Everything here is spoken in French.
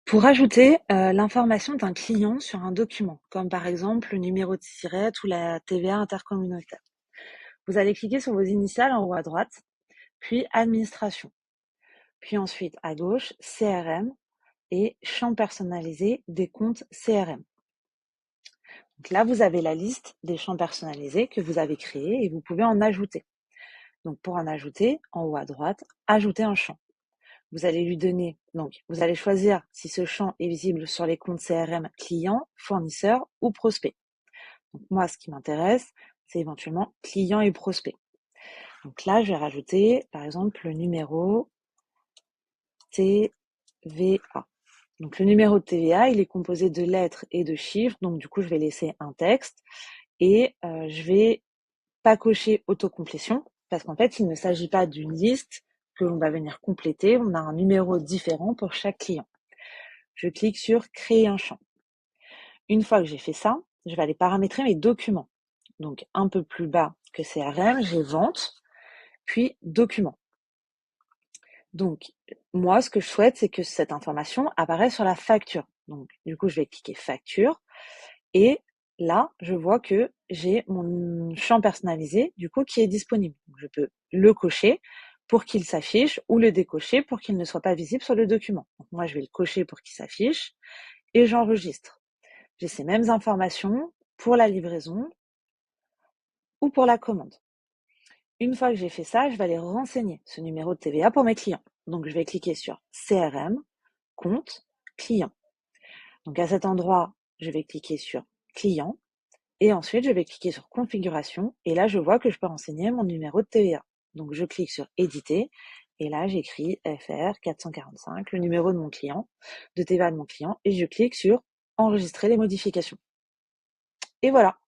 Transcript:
Pour ajouter l'information d'un client sur un document, comme par exemple le numéro de SIRET ou la TVA intercommunautaire. Vous allez cliquer sur vos initiales en haut à droite, puis Administration. Puis ensuite à gauche, CRM et champ personnalisé des comptes CRM. Donc là, vous avez la liste des champs personnalisés que vous avez créés et vous pouvez en ajouter. Donc pour en ajouter, en haut à droite, ajouter un champ. Vous allez lui donner, donc vous allez choisir si ce champ est visible sur les comptes CRM client, fournisseur ou prospect. Donc moi, ce qui m'intéresse, c'est éventuellement client et prospect. Donc là, je vais rajouter, par exemple, le numéro TVA. Donc le numéro de TVA, il est composé de lettres et de chiffres, donc du coup, je vais laisser un texte et je vais pas cocher autocomplétion parce qu'en fait, il ne s'agit pas d'une liste que l'on va venir compléter, on a un numéro différent pour chaque client. Je clique sur créer un champ. Une fois que j'ai fait ça, je vais aller paramétrer mes documents. Donc un peu plus bas que CRM, j'ai vente, puis documents. Donc moi, ce que je souhaite, c'est que cette information apparaisse sur la facture. Donc du coup, je vais cliquer facture et là, je vois que j'ai mon champ personnalisé du coup qui est disponible. Donc, je peux le cocher pour qu'il s'affiche ou le décocher pour qu'il ne soit pas visible sur le document. Donc, moi, je vais le cocher pour qu'il s'affiche et j'enregistre. J'ai ces mêmes informations pour la livraison ou pour la commande. Une fois que j'ai fait ça, je vais aller renseigner ce numéro de TVA pour mes clients. Donc, je vais cliquer sur CRM, compte, client. Donc, à cet endroit, je vais cliquer sur client et ensuite, je vais cliquer sur configuration et là, je vois que je peux renseigner mon numéro de TVA. Donc, je clique sur éditer et là, j'écris FR 445, le numéro de mon client, de TVA de mon client et je clique sur enregistrer les modifications. Et voilà.